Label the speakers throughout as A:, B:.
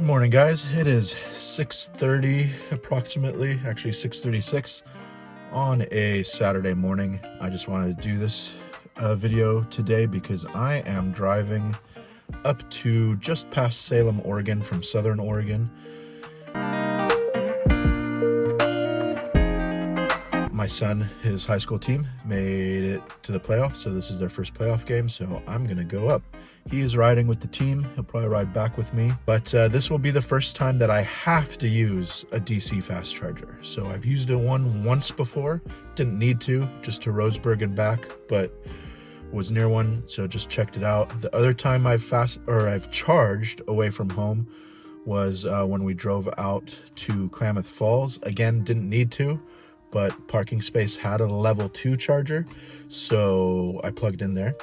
A: Good morning, guys. It is 6:30 approximately, actually 6:36 on a Saturday morning. I just wanted to do this video today because I am driving up to just past Salem, Oregon from Southern Oregon. My son, his high school team, made it to the playoffs, so this is their first playoff game, so I'm gonna go up. He is riding with the team. He'll probably ride back with me, but this will be the first time that I have to use a DC fast charger. So I've used it once before, didn't need to, just to Roseburg and back, but was near one, so just checked it out. The other time I've charged away from home was when we drove out to Klamath Falls. Again, didn't need to, but parking space had a level 2 charger, so I plugged in there.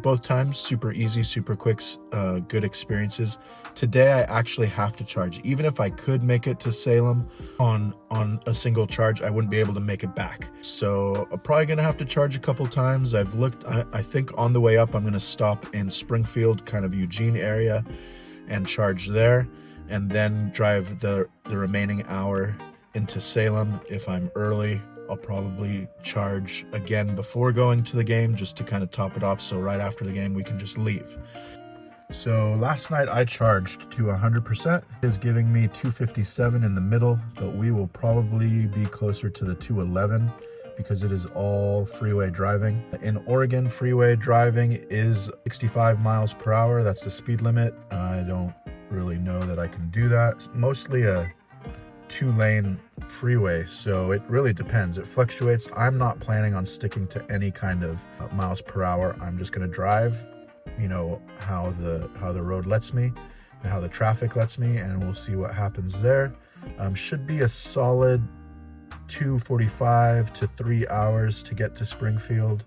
A: Both times super easy, super quick, good experiences. Today I actually have to charge. Even if I could make it to Salem on a single charge, I wouldn't be able to make it back. So I'm probably gonna have to charge a couple times. I've looked, I think on the way up I'm gonna stop in Springfield, kind of Eugene area, and charge there, and then drive the remaining hour into Salem. If I'm early, I'll probably charge again before going to the game just to kind of top it off, so right after the game we can just leave. So last night I charged to 100%. It is giving me 257 in the middle, but we will probably be closer to the 211 because it is all freeway driving. In Oregon, freeway driving is 65 miles per hour. That's the speed limit. I don't really know that I can do that. It's mostly a 2-lane freeway, so it really depends. It fluctuates. I'm not planning on sticking to any kind of miles per hour. I'm just going to drive, you know, how the road lets me and how the traffic lets me, and we'll see what happens there. Should be a solid 2:45 to 3 hours to get to Springfield.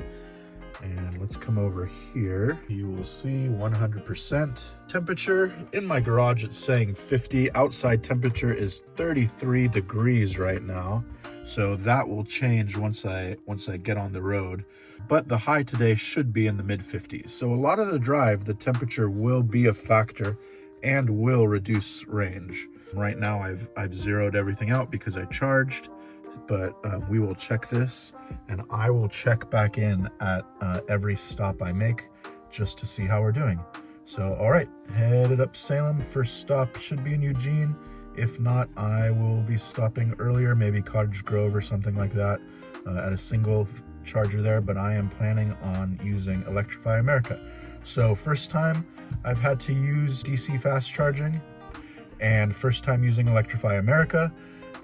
A: And let's come over here. You will see 100%. Temperature in my garage, it's saying 50. Outside temperature is 33 degrees right now. So that will change once I get on the road. But the high today should be in the mid 50s. So a lot of the drive, the temperature will be a factor and will reduce range. Right now I've zeroed everything out because I charged. But we will check this, and I will check back in at every stop I make just to see how we're doing. So, all right, headed up to Salem. First stop should be in Eugene. If not, I will be stopping earlier, maybe Cottage Grove or something like that, at a single charger there, but I am planning on using Electrify America. So first time I've had to use DC fast charging, and first time using Electrify America,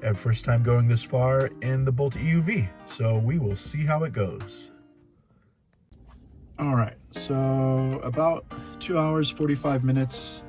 A: and first time going this far in the Bolt EUV. So we will see how it goes. All right, so about 2 hours, 45 minutes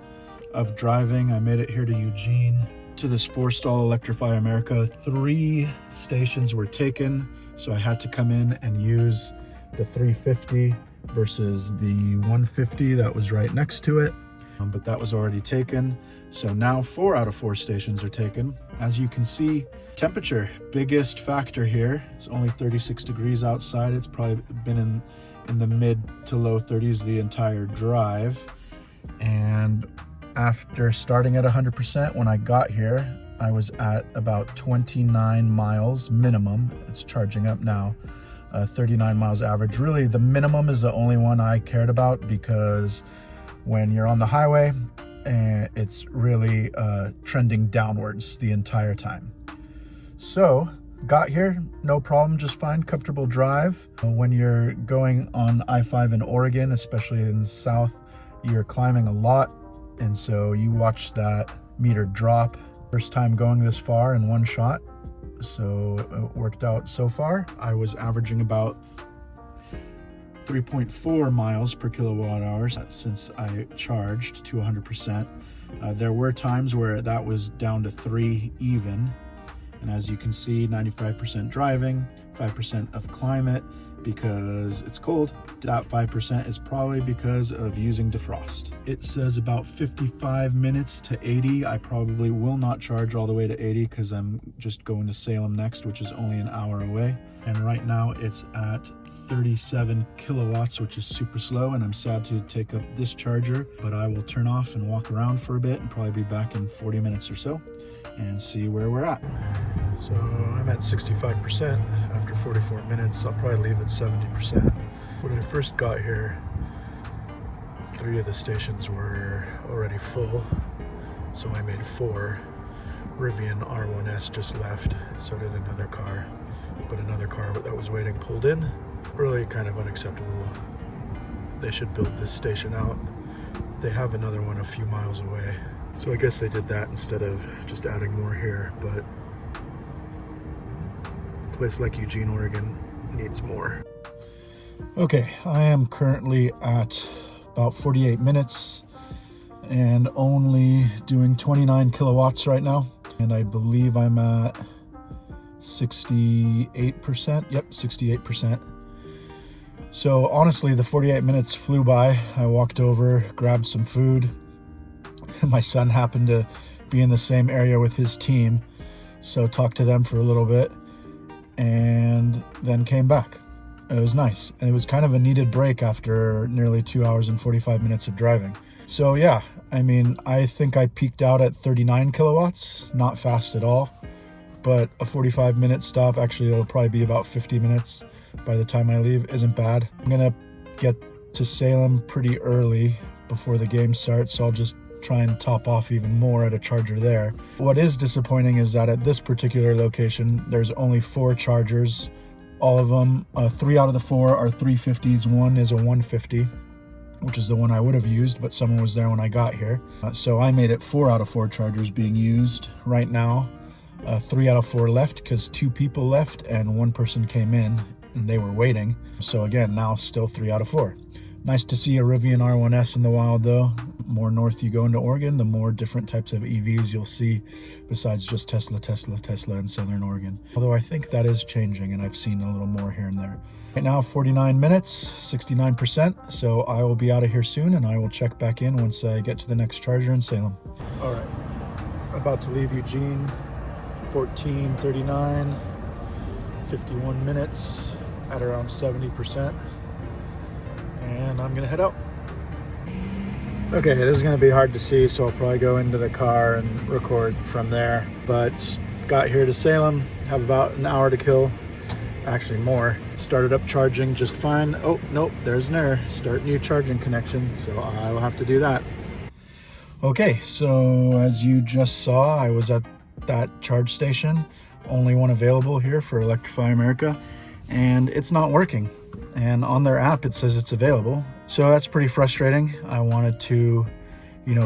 A: of driving. I made it here to Eugene, to this 4-stall Electrify America. 3 stations were taken, so I had to come in and use the 350 versus the 150 that was right next to it. But that was already taken. So now 4 out of 4 stations are taken. As you can see, temperature, biggest factor here. It's only 36 degrees outside. It's probably been in the mid to low 30s the entire drive. And after starting at 100%, when I got here, I was at about 29 miles minimum. It's charging up now. 39 miles average. Really, the minimum is the only one I cared about because when you're on the highway, it's really trending downwards the entire time. So got here, no problem, just fine, comfortable drive. When you're going on I-5 in Oregon, especially in the south, you're climbing a lot, and so you watch that meter drop. First time going this far in one shot, so it worked out so far. I was averaging about 3.4 miles per kilowatt hour since I charged to 100%. There were times where that was down to 3 even. And as you can see, 95% driving, 5% of climate because it's cold. That 5% is probably because of using defrost. It says about 55 minutes to 80. I probably will not charge all the way to 80 because I'm just going to Salem next, which is only an hour away. And right now it's at 37 kilowatts, which is super slow, and I'm sad to take up this charger, but I will turn off and walk around for a bit and probably be back in 40 minutes or so and see where we're at. So I'm at 65% after 44 minutes. I'll probably leave at 70%. When I first got here, 3 of the stations were already full, so I made 4. Rivian R1S just left, so did another car, but another car that was waiting pulled in. Really kind of unacceptable. They should build this station out. They have another one a few miles away, so I guess they did that instead of just adding more here, but a place like Eugene, Oregon needs more. Okay, I am currently at about 48 minutes and only doing 29 kilowatts right now. And I believe I'm at 68%. Yep, 68%. So honestly, the 48 minutes flew by. I walked over, grabbed some food. My son happened to be in the same area with his team, so talked to them for a little bit and then came back. It was nice. And it was kind of a needed break after nearly 2 hours and 45 minutes of driving. So yeah, I mean, I think I peaked out at 39 kilowatts, not fast at all, but a 45-minute stop, actually it'll probably be about 50 minutes by the time I leave, isn't bad. I'm gonna get to Salem pretty early before the game starts, so I'll just try and top off even more at a charger there. What is disappointing is that at this particular location, there's only 4 chargers. All of them, 3 out of the 4 are 350s, one is a 150. Which is the one I would have used, but someone was there when I got here. So I made it 4 out of 4 chargers being used right now. 3 out of 4 left because 2 people left and 1 person came in and they were waiting. So again, now still 3 out of 4. Nice to see a Rivian R1S in the wild though. More north you go into Oregon, the more different types of EVs you'll see besides just Tesla in Southern Oregon. Although I think that is changing and I've seen a little more here and there. Right now, 49 minutes, 69%. So I will be out of here soon and I will check back in once I get to the next charger in Salem. All right, about to leave Eugene, 14:39, 51 minutes at around 70%. And I'm gonna head out. Okay, this is gonna be hard to see, so I'll probably go into the car and record from there. But got here to Salem, have about an hour to kill. Actually more. Started up charging just fine. Oh, nope, there's an error. Start new charging connection, so I will have to do that. Okay, so as you just saw, I was at that charge station. Only one available here for Electrify America, and it's not working. And on their app, it says it's available. So that's pretty frustrating. I wanted to,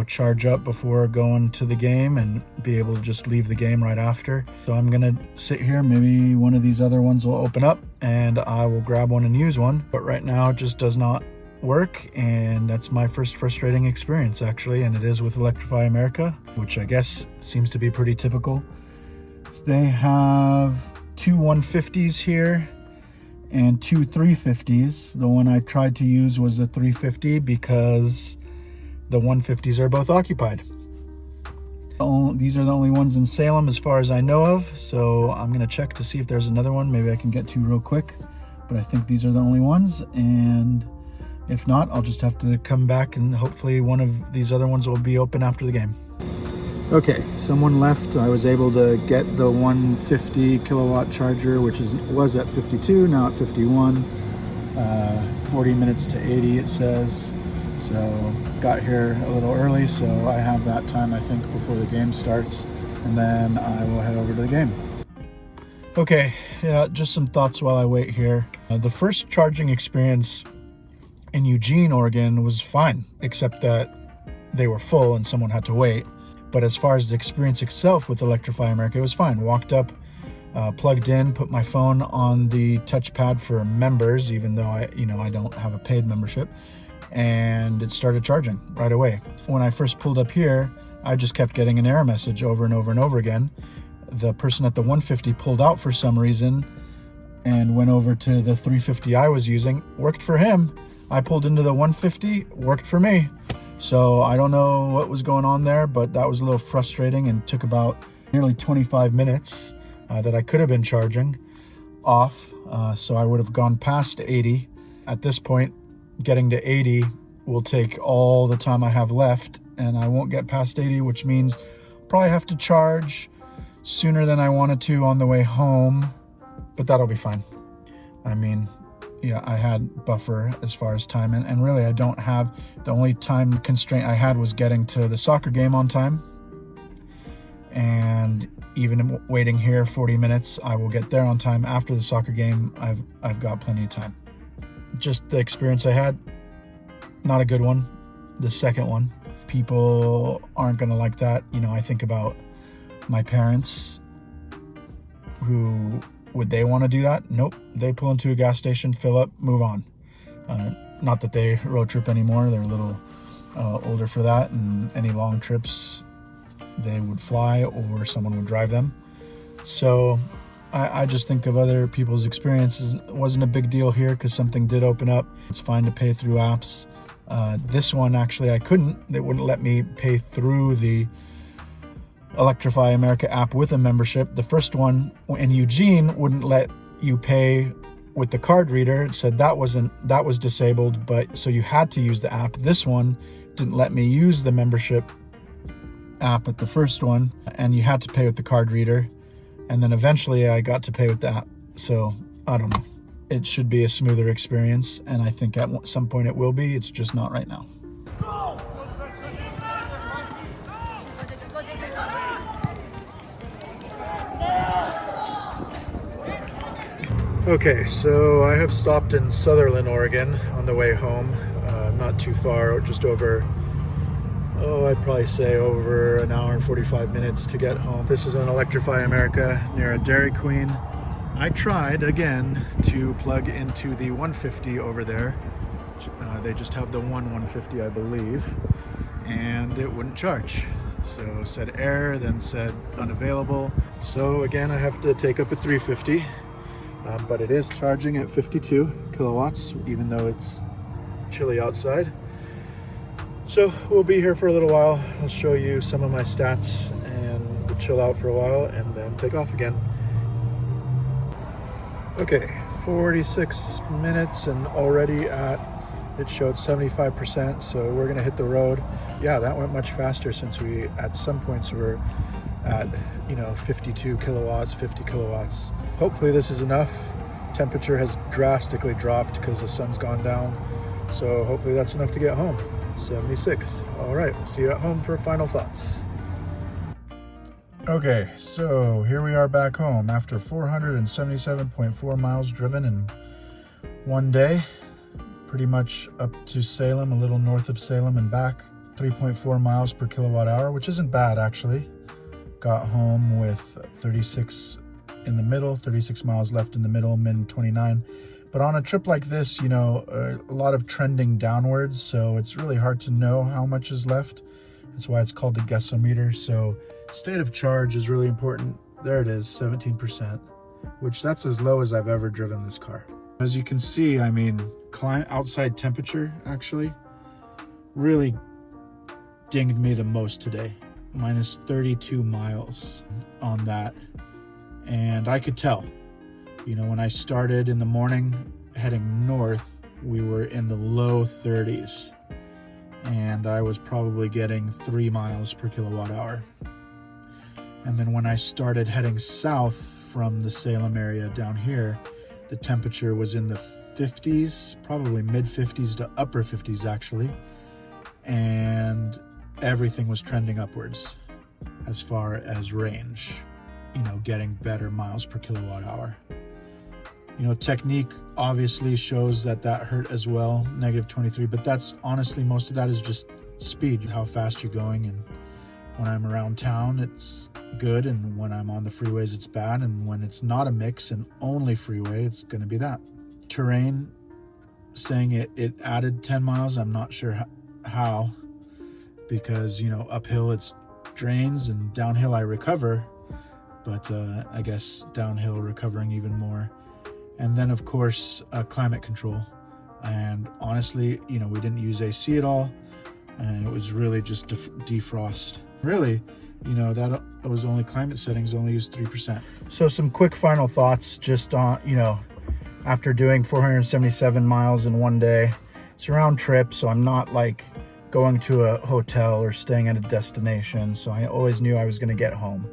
A: charge up before going to the game and be able to just leave the game right after. So I'm gonna sit here, maybe one of these other ones will open up and I will grab one and use one. But right now it just does not work, and that's my first frustrating experience actually, and it is with Electrify America, which I guess seems to be pretty typical. So they have 2 150s here and 2 350s. The one I tried to use was a 350 because the 150s are both occupied. These are the only ones in Salem as far as I know of, so I'm gonna check to see if there's another one maybe I can get to real quick, but I think these are the only ones, and if not, I'll just have to come back and hopefully one of these other ones will be open after the game. Okay, someone left. I was able to get the 150 kilowatt charger, which was at 52, now at 51. 40 minutes to 80 it says. So got here a little early, so I have that time I think before the game starts, and then I will head over to the game. Okay, yeah, just some thoughts while I wait here. The first charging experience in Eugene, Oregon was fine, except that they were full and someone had to wait. But as far as the experience itself with Electrify America, it was fine. Walked up, plugged in, put my phone on the touchpad for members, even though I don't have a paid membership, and it started charging right away. When I first pulled up here, I just kept getting an error message over and over and over again. The person at the 150 pulled out for some reason and went over to the 350 I was using. Worked for him. I pulled into the 150, worked for me. So I don't know what was going on there, but that was a little frustrating and took about nearly 25 minutes that I could have been charging. off. So I would have gone past 80. At this point, getting to 80 will take all the time I have left, and I won't get past 80, which means I'll probably have to charge sooner than I wanted to on the way home, but that'll be fine. I mean, yeah, I had buffer as far as time, and really I don't have, the only time constraint I had was getting to the soccer game on time. And even waiting here 40 minutes, I will get there on time. After the soccer game, I've got plenty of time. Just the experience I had, not a good one. The second one, people aren't gonna like that. You know, I think about my parents, who, would they want to do that? Nope. They pull into a gas station, fill up, move on. Not that they road trip anymore. They're a little older for that, and any long trips they would fly or someone would drive them. So I just think of other people's experiences. It wasn't a big deal here because something did open up. It's fine to pay through apps. This one, actually, I couldn't. They wouldn't let me pay through the Electrify America app with a membership. The first one in Eugene wouldn't let you pay with the card reader. It said that was disabled, but so you had to use the app. This one didn't let me use the membership app at the first one, and you had to pay with the card reader, and then eventually I got to pay with the app. So I don't know, it should be a smoother experience, and I think at some point it will be. It's just not right now. Okay, so I have stopped in Sutherland, Oregon on the way home. Not too far, just over, I'd probably say over an hour and 45 minutes to get home. This is an Electrify America near a Dairy Queen. I tried again to plug into the 150 over there. They just have the 150, I believe, and it wouldn't charge. So said error, then said unavailable. So again, I have to take up a 350. But it is charging at 52 kilowatts, even though it's chilly outside. So we'll be here for a little while. I'll show you some of my stats and we'll chill out for a while and then take off again. Okay, 46 minutes and already it showed 75%, so we're gonna hit the road. Yeah, that went much faster since we at some points were at 52 kilowatts, 50 kilowatts. Hopefully this is enough. Temperature has drastically dropped because the sun's gone down, so hopefully that's enough to get home. 76. All right, we'll see you at home for final thoughts. Okay, so here we are back home after 477.4 miles driven in one day, pretty much up to Salem, a little north of Salem and back. 3.4 miles per kilowatt hour, which isn't bad actually. Got home with 36 in the middle, 36 miles left in the middle, min 29. But on a trip like this, a lot of trending downwards, so it's really hard to know how much is left. That's why it's called the guessometer. So state of charge is really important. There it is, 17%, which that's as low as I've ever driven this car. As you can see, I mean, outside temperature actually really dinged me the most today. Minus 32 miles on that. And I could tell, when I started in the morning heading north, we were in the low 30s and I was probably getting 3 miles per kilowatt hour. And then when I started heading south from the Salem area down here, the temperature was in the 50s, probably mid 50s to upper 50s actually. And everything was trending upwards as far as range, getting better miles per kilowatt hour. Technique obviously shows that hurt as well, negative 23, but that's honestly, most of that is just speed, how fast you're going. And when I'm around town, it's good. And when I'm on the freeways, it's bad. And when it's not a mix and only freeway, it's going to be that. Terrain, saying it added 10 miles. I'm not sure how, because, uphill it's drains and downhill I recover, but I guess downhill recovering even more. And then of course, climate control. And honestly, we didn't use AC at all. And it was really just defrost. Really, you know, that was only climate settings, only used 3%. So some quick final thoughts just on, you know, after doing 477 miles in one day. It's a round trip, so I'm not like going to a hotel or staying at a destination, so I always knew I was going to get home.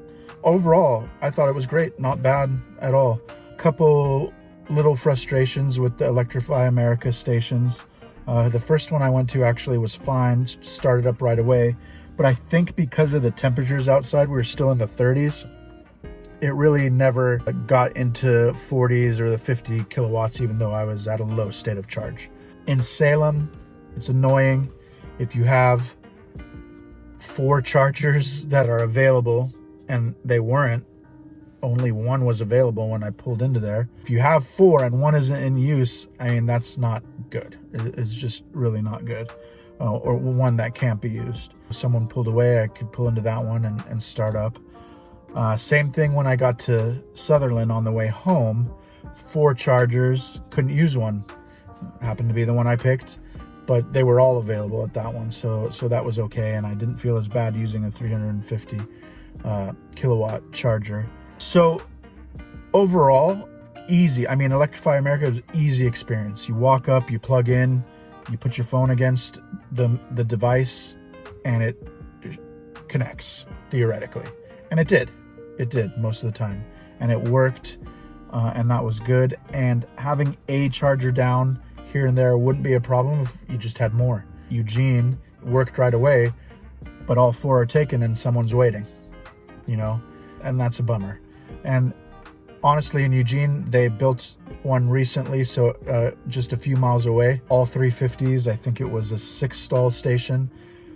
A: Overall, I thought it was great, not bad at all. Couple little frustrations with the Electrify America stations. The first one I went to actually was fine, started up right away, but I think because of the temperatures outside, we were still in the 30s. It really never got into 40s or the 50 kilowatts, even though I was at a low state of charge. In Salem, it's annoying. If you have 4 chargers that are available, and they weren't, only one was available when I pulled into there. If you have 4 and one isn't in use, I mean, that's not good. It's just really not good. Or one that can't be used. If someone pulled away, I could pull into that one and start up. Same thing when I got to Sutherland on the way home. 4 chargers, couldn't use one. Happened to be the one I picked, but they were all available at that one, so that was okay, and I didn't feel as bad using a 350 kilowatt charger. So overall, easy. I mean, Electrify America is an easy experience. You walk up, you plug in, you put your phone against the device, and it connects, theoretically. And it did most of the time, and it worked, and that was good. And having a charger down here and there wouldn't be a problem if you just had more. Eugene worked right away, but all 4 are taken and someone's waiting, you know, and that's a bummer. And honestly, in Eugene, they built one recently, so just a few miles away, all 350s. I think it was a 6-stall station.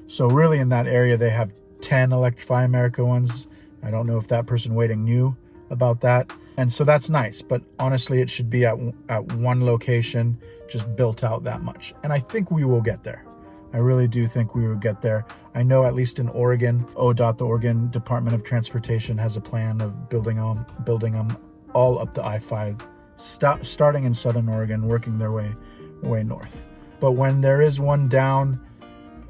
A: So really in that area, they have 10 Electrify America ones. I don't know if that person waiting knew about that. And so that's nice, but honestly, it should be at one location, just built out that much. And I think we will get there. I really do think we will get there. I know at least in Oregon, ODOT, the Oregon Department of Transportation, has a plan of building them all up the I-5, starting in Southern Oregon, working their way north. But when there is one down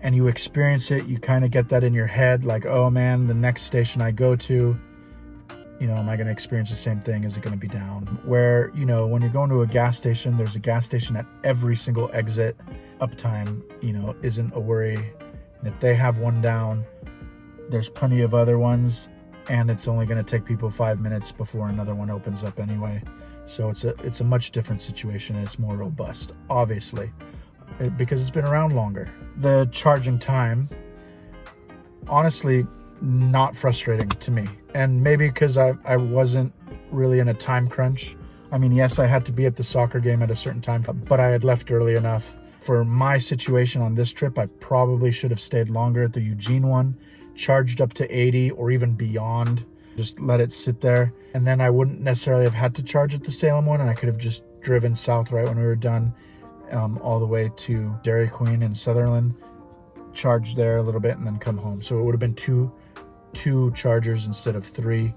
A: and you experience it, you kind of get that in your head, like, oh man, the next station I go to, you know, am I going to experience the same thing? Is it going to be down? Where, you know, when you're going to a gas station, there's a gas station at every single exit. Uptime, you know, isn't a worry. And if they have one down, there's plenty of other ones, and it's only going to take people 5 minutes before another one opens up anyway. So it's a much different situation. It's more robust, obviously, because it's been around longer. The charging time, honestly, not frustrating to me. And maybe because I wasn't really in a time crunch. I mean, yes, I had to be at the soccer game at a certain time, but I had left early enough. For my situation on this trip, I probably should have stayed longer at the Eugene one, charged up to 80 or even beyond, just let it sit there. And then I wouldn't necessarily have had to charge at the Salem one, and I could have just driven south right when we were done, all the way to Dairy Queen in Sutherland, charge there a little bit, and then come home. So it would have been two chargers instead of 3.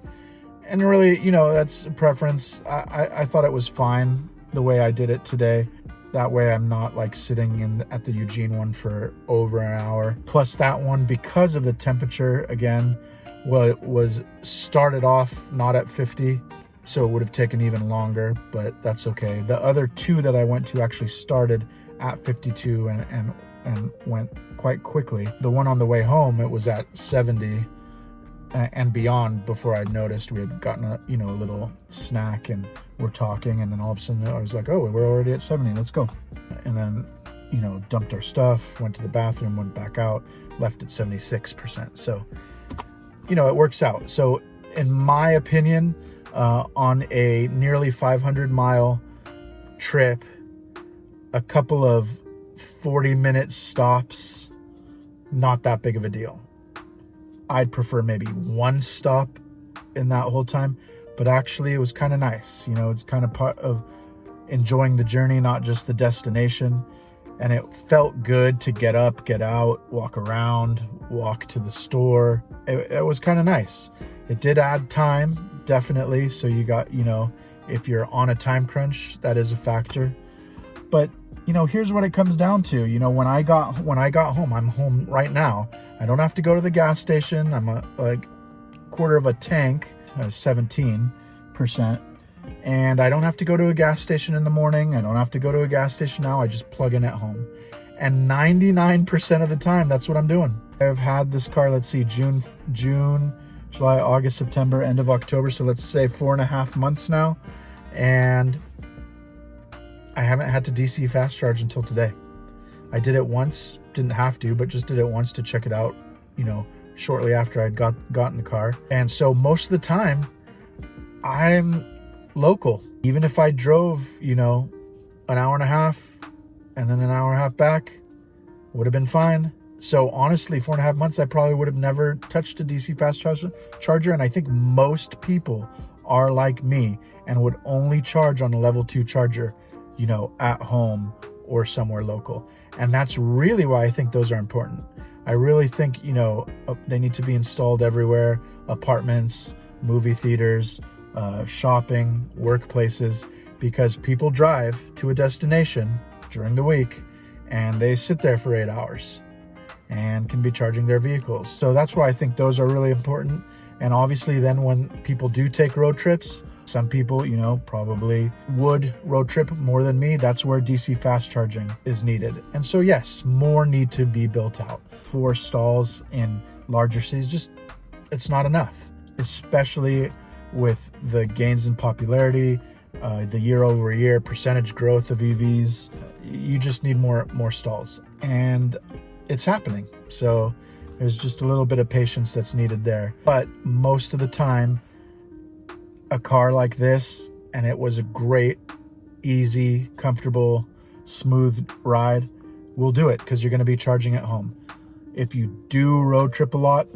A: And really, you know, that's a preference. I thought it was fine the way I did it today. That way I'm not like sitting at the Eugene one for over an hour. Plus that one, because of the temperature, again, well, it was started off not at 50, so it would have taken even longer, but that's okay. The other 2 that I went to actually started at 52 and went quite quickly. The one on the way home, it was at 70 and beyond before I noticed. We had gotten a little snack and we're talking, and then all of a sudden I was like, oh, we're already at 70, let's go. And then, you know, dumped our stuff, went to the bathroom, went back out, left at 76%. So, you know, it works out. So in my opinion, on a nearly 500-mile trip, a couple of 40-minute stops, not that big of a deal. I'd prefer maybe 1 stop in that whole time, but actually it was kind of nice. You know, it's kind of part of enjoying the journey, not just the destination. And it felt good to get up, get out, walk around, walk to the store. It was kind of nice. It did add time, definitely. So you got, you know, if you're on a time crunch, that is a factor. But, you know, here's what it comes down to. You know, when I got home, I'm home right now. I don't have to go to the gas station. I'm like quarter of a tank, 17%, and I don't have to go to a gas station in the morning. I don't have to go to a gas station now. I just plug in at home. And 99% of the time, that's what I'm doing. I've had this car, let's see, June, July, August, September, end of October. So let's say 4.5 months now. And I haven't had to DC fast charge until today. I did it once, didn't have to, but just did it once to check it out, you know, shortly after I'd got in the car. And so most of the time, I'm local. Even if I drove, you know, an hour and a half and then an hour and a half back, would have been fine. So honestly, 4.5 months, I probably would have never touched a DC fast charger. And I think most people are like me and would only charge on a level 2 charger, you know, at home or somewhere local. And that's really why I think those are important. I really think, you know, they need to be installed everywhere: apartments, movie theaters, shopping, workplaces, because people drive to a destination during the week and they sit there for 8 hours and can be charging their vehicles. So that's why I think those are really important. And obviously then when people do take road trips, some people, you know, probably would road trip more than me. That's where DC fast charging is needed. And so yes, more need to be built out. 4 stalls in larger cities, just, it's not enough, especially with the gains in popularity, the year-over-year percentage growth of EVs. You just need more stalls, and it's happening. So there's just a little bit of patience that's needed there. But most of the time, a car like this, and it was a great, easy, comfortable, smooth ride, will do it because you're going to be charging at home. If you do road trip a lot,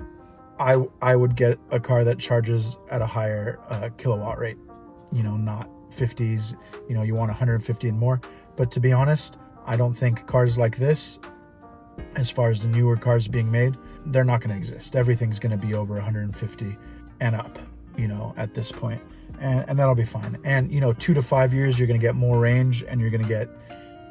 A: I would get a car that charges at a higher kilowatt rate, you know, not 50s, you know, you want 150 and more. But to be honest, I don't think cars like this, as far as the newer cars being made, they're not going to exist. Everything's going to be over 150 and up, you know, at this point. And that'll be fine. And, you know, 2 to 5 years, you're going to get more range and you're going to get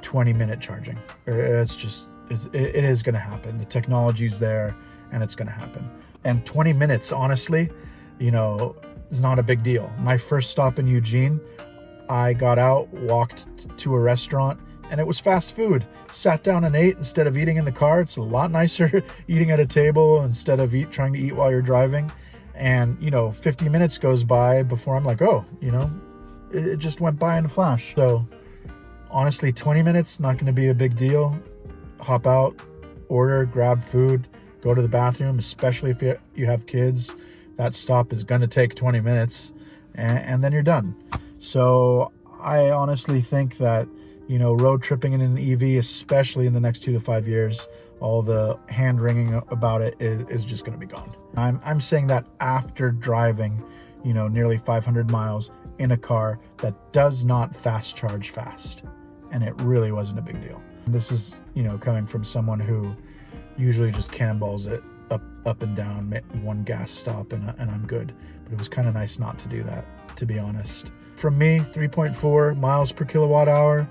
A: 20-minute charging. It's just, it is going to happen. The technology's there and it's going to happen. And 20 minutes, honestly, you know, is not a big deal. My first stop in Eugene, I got out, walked to a restaurant, and it was fast food. Sat down and ate instead of eating in the car. It's a lot nicer eating at a table instead of trying to eat while you're driving. And, you know, 50 minutes goes by before I'm like, oh, you know, it just went by in a flash. So honestly, 20 minutes, not going to be a big deal. Hop out, order, grab food, go to the bathroom, especially if you have kids. That stop is going to take 20 minutes and then you're done. So I honestly think that, you know, road tripping in an EV, especially in the next 2 to 5 years, all the hand wringing about it is just going to be gone. I'm saying that after driving, you know, nearly 500 miles in a car that does not fast charge fast. And it really wasn't a big deal. This is, you know, coming from someone who usually just cannonballs it up and down one gas stop and I'm good. But it was kind of nice not to do that, to be honest. From me, 3.4 miles per kilowatt hour.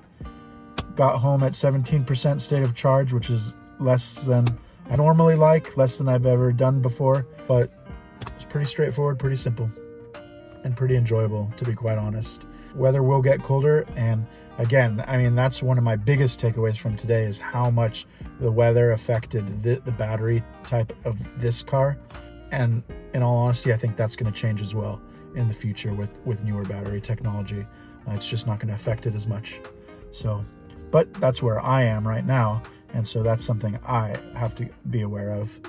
A: Got home at 17% state of charge, which is less than I normally like, less than I've ever done before. But it's pretty straightforward, pretty simple, and pretty enjoyable, to be quite honest. Weather will get colder, and again, I mean, that's one of my biggest takeaways from today is how much the weather affected the battery type of this car. And in all honesty, I think that's going to change as well in the future with newer battery technology. It's just not going to affect it as much. So, but that's where I am right now, and so that's something I have to be aware of.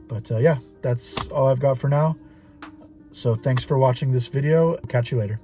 A: But yeah, that's all I've got for now. So thanks for watching this video. Catch you later.